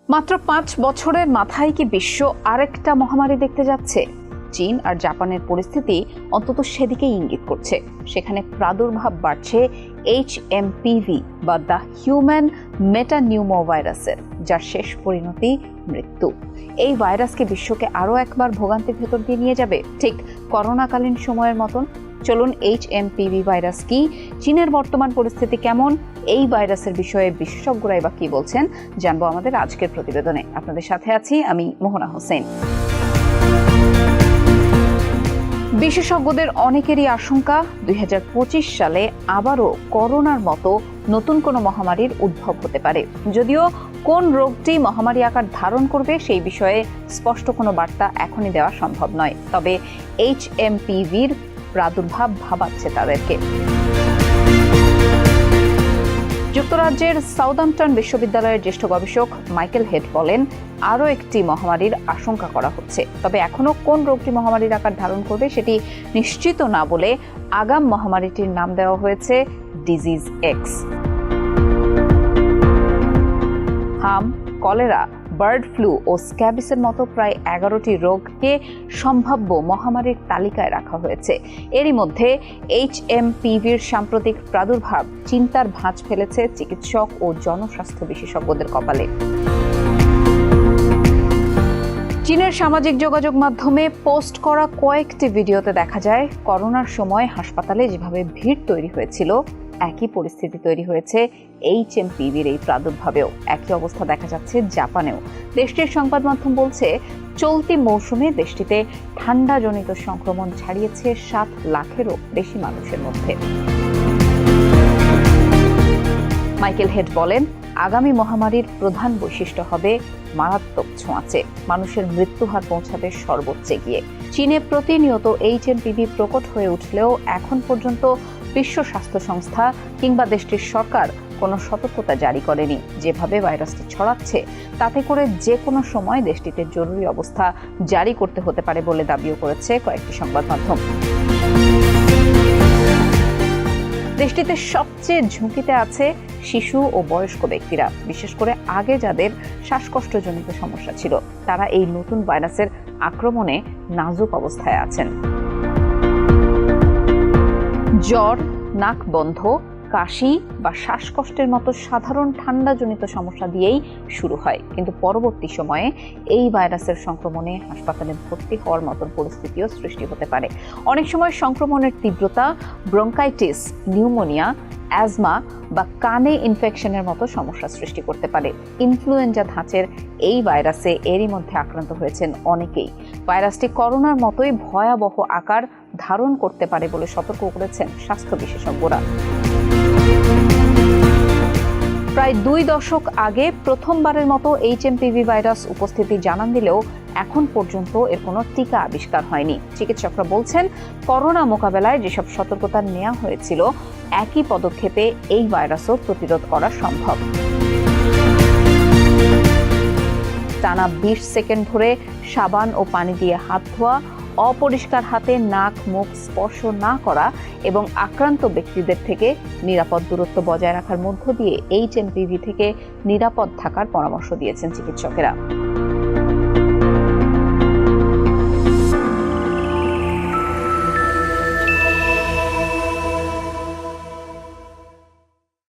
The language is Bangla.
মাত্র 5 বছরের মাথায় কি বিশ্ব আরেকটা মহামারী দেখতে যাচ্ছে? চীন আর জাপানের পরিস্থিতি অন্তত সেদিকেই ইঙ্গিত করছে। সেখানে প্রাদুর্ভাব বাড়ছে HMPV বা দ্য হিউম্যান মেটানিউমোভাইরাসের, যার শেষ পরিণতি মৃত্যু। এই ভাইরাসকে বিশ্বকে আরও একবার ভোগান্তির ভেতর দিয়ে নিয়ে যাবে, ঠিক করোনাকালীন সময়ের মতন। চলুন HMPV ভাইরাস কি, চীনের বর্তমান পরিস্থিতি কেমন, এই ভাইরাসের বিষয়ে বিশেষজ্ঞরাই বা কি বলছেন জানবো আমাদের আজকের প্রতিবেদনে। আপনাদের সাথে আছি আমি মোহনা হোসেন। বিশেষজ্ঞদের অনেকেরই আশঙ্কা 2025 সালে আবারও করোনার মতো নতুন কোনো মহামারীর উদ্ভব হতে পারে। যদিও কোন রোগটি মহামারী আকার ধারণ করবে সেই বিষয়ে স্পষ্ট কোনো বার্তা এখনই দেওয়া সম্ভব নয়, তবে HMPVর প্রাদুর্ভাব ভাবাচ্ছে তাদেরকে। যুক্তরাজ্যের সাউদাম্পটন বিশ্ববিদ্যালয়ের জ্যেষ্ঠ গবেষক মাইকেল হেড বলেন, আরও একটি মহামারীর আশঙ্কা করা হচ্ছে, তবে এখনও কোন রোগটি মহামারীর আকার ধারণ করবে সেটি নিশ্চিত না বলে আগাম মহামারীটির নাম দেওয়া হয়েছে ডিজিজ এক্স। হাম, কলেরা, বার্ড ফ্লু ও স্ক্যাবিসের মতো প্রায় 11টি রোগকে সম্ভাব্য মহামারীর তালিকায় রাখা হয়েছে। এরই মধ্যে HMPVর সাম্প্রতিক প্রাদুর্ভাব চিন্তার ভাঁজ ফেলেছে চিকিৎসক ও জনস্বাস্থ্য বিশেষজ্ঞদের কপালে। চীনের সামাজিক যোগাযোগ মাধ্যমে পোস্ট করা কয়েকটি ভিডিওতে দেখা যায়, করোনার সময় হাসপাতালে যেভাবে ভিড় তৈরি হয়েছিল, একই পরিস্থিতি তৈরি হয়েছে HMPVর এই প্রাদুর্ভাবেও। একই অবস্থা দেখা যাচ্ছে জাপানেও। দেশটির সংবাদ মাধ্যম বলছে, চলতি মৌসুমে দেশটিতে ঠান্ডাজনিত সংক্রমণ ছড়িয়েছে 7 লাখেরও বেশি মানুষের মধ্যে। মাইকেল হেড বলেন, আগামী মহামারীর প্রধান বৈশিষ্ট্য হবে মারাত্মক ছোঁয়াচে, মানুষের মৃত্যুহার পৌঁছাবে সর্বোচ্চে গিয়ে। চীনে প্রতিনিয়ত HMPV প্রকট হয়ে উঠলেও এখন পর্যন্ত বিশ্ব স্বাস্থ্য সংস্থা কিংবা দেশটির সরকার কোনো সতর্কতা জারি করেনি। যেভাবে ভাইরাসটি ছড়াচ্ছে তাতে করে যে কোনো সময় দেশটিতে জরুরি অবস্থা জারি করতে হতে পারে বলে দাবিও করেছে কয়েকটি সংবাদ মাধ্যম। দেশটিতে সবচেয়ে ঝুঁকিতে আছে শিশু ও বয়স্ক ব্যক্তিরা, বিশেষ করে আগে যাদের শ্বাসকষ্টজনিত সমস্যা ছিল, তারা এই নতুন ভাইরাসের আক্রমণে নাজুক অবস্থায় আছেন। জ্বর, নাক বন্ধ, কাশি বা শ্বাসকষ্টের মতো সাধারণ ঠান্ডাজনিত সমস্যা দিয়েই শুরু হয়, কিন্তু পরবর্তী সময়ে এই ভাইরাসের সংক্রমণে হাসপাতালে ভর্তি হওয়ার মতন পরিস্থিতিও সৃষ্টি হতে পারে। অনেক সময় সংক্রমণের তীব্রতা ব্রঙ্কাইটিস, নিউমোনিয়া, অ্যাজমা বা কানে ইনফেকশনের মতো সমস্যা সৃষ্টি করতে পারে। ইনফ্লুয়েঞ্জা ধাঁচের এই ভাইরাসে এরই মধ্যে আক্রান্ত হয়েছেন অনেকেই। ভাইরাসটি করোনার মতোই ভয়াবহ আকার ধারণ করতে পারে বলে সতর্ক করেছেন স্বাস্থ্য বিশেষজ্ঞরা। প্রায় 2 দশক আগে প্রথমবারের মতো HMPV ভাইরাস উপস্থিতি জানান দিলেও এখন পর্যন্ত এর কোনো টিকা আবিষ্কার হয়নি। চিকিৎসকরা বলছেন, করোনা মোকাবেলায় যেসব সতর্কতা নেওয়া হয়েছিল, একই পদক্ষেপে এই ভাইরাসও প্রতিরোধ করা সম্ভব। টানা 20 সেকেন্ড ধরে সাবান ও পানি দিয়ে হাত ধোয়া, অপরিষ্কার হাতে নাক মুখ স্পর্শ না করা এবং আক্রান্ত ব্যক্তিদের থেকে নিরাপদ দূরত্ব বজায় রাখার মধ্য দিয়ে HMPV থেকে নিরাপদ থাকার পরামর্শ দিয়েছেন চিকিৎসকেরা।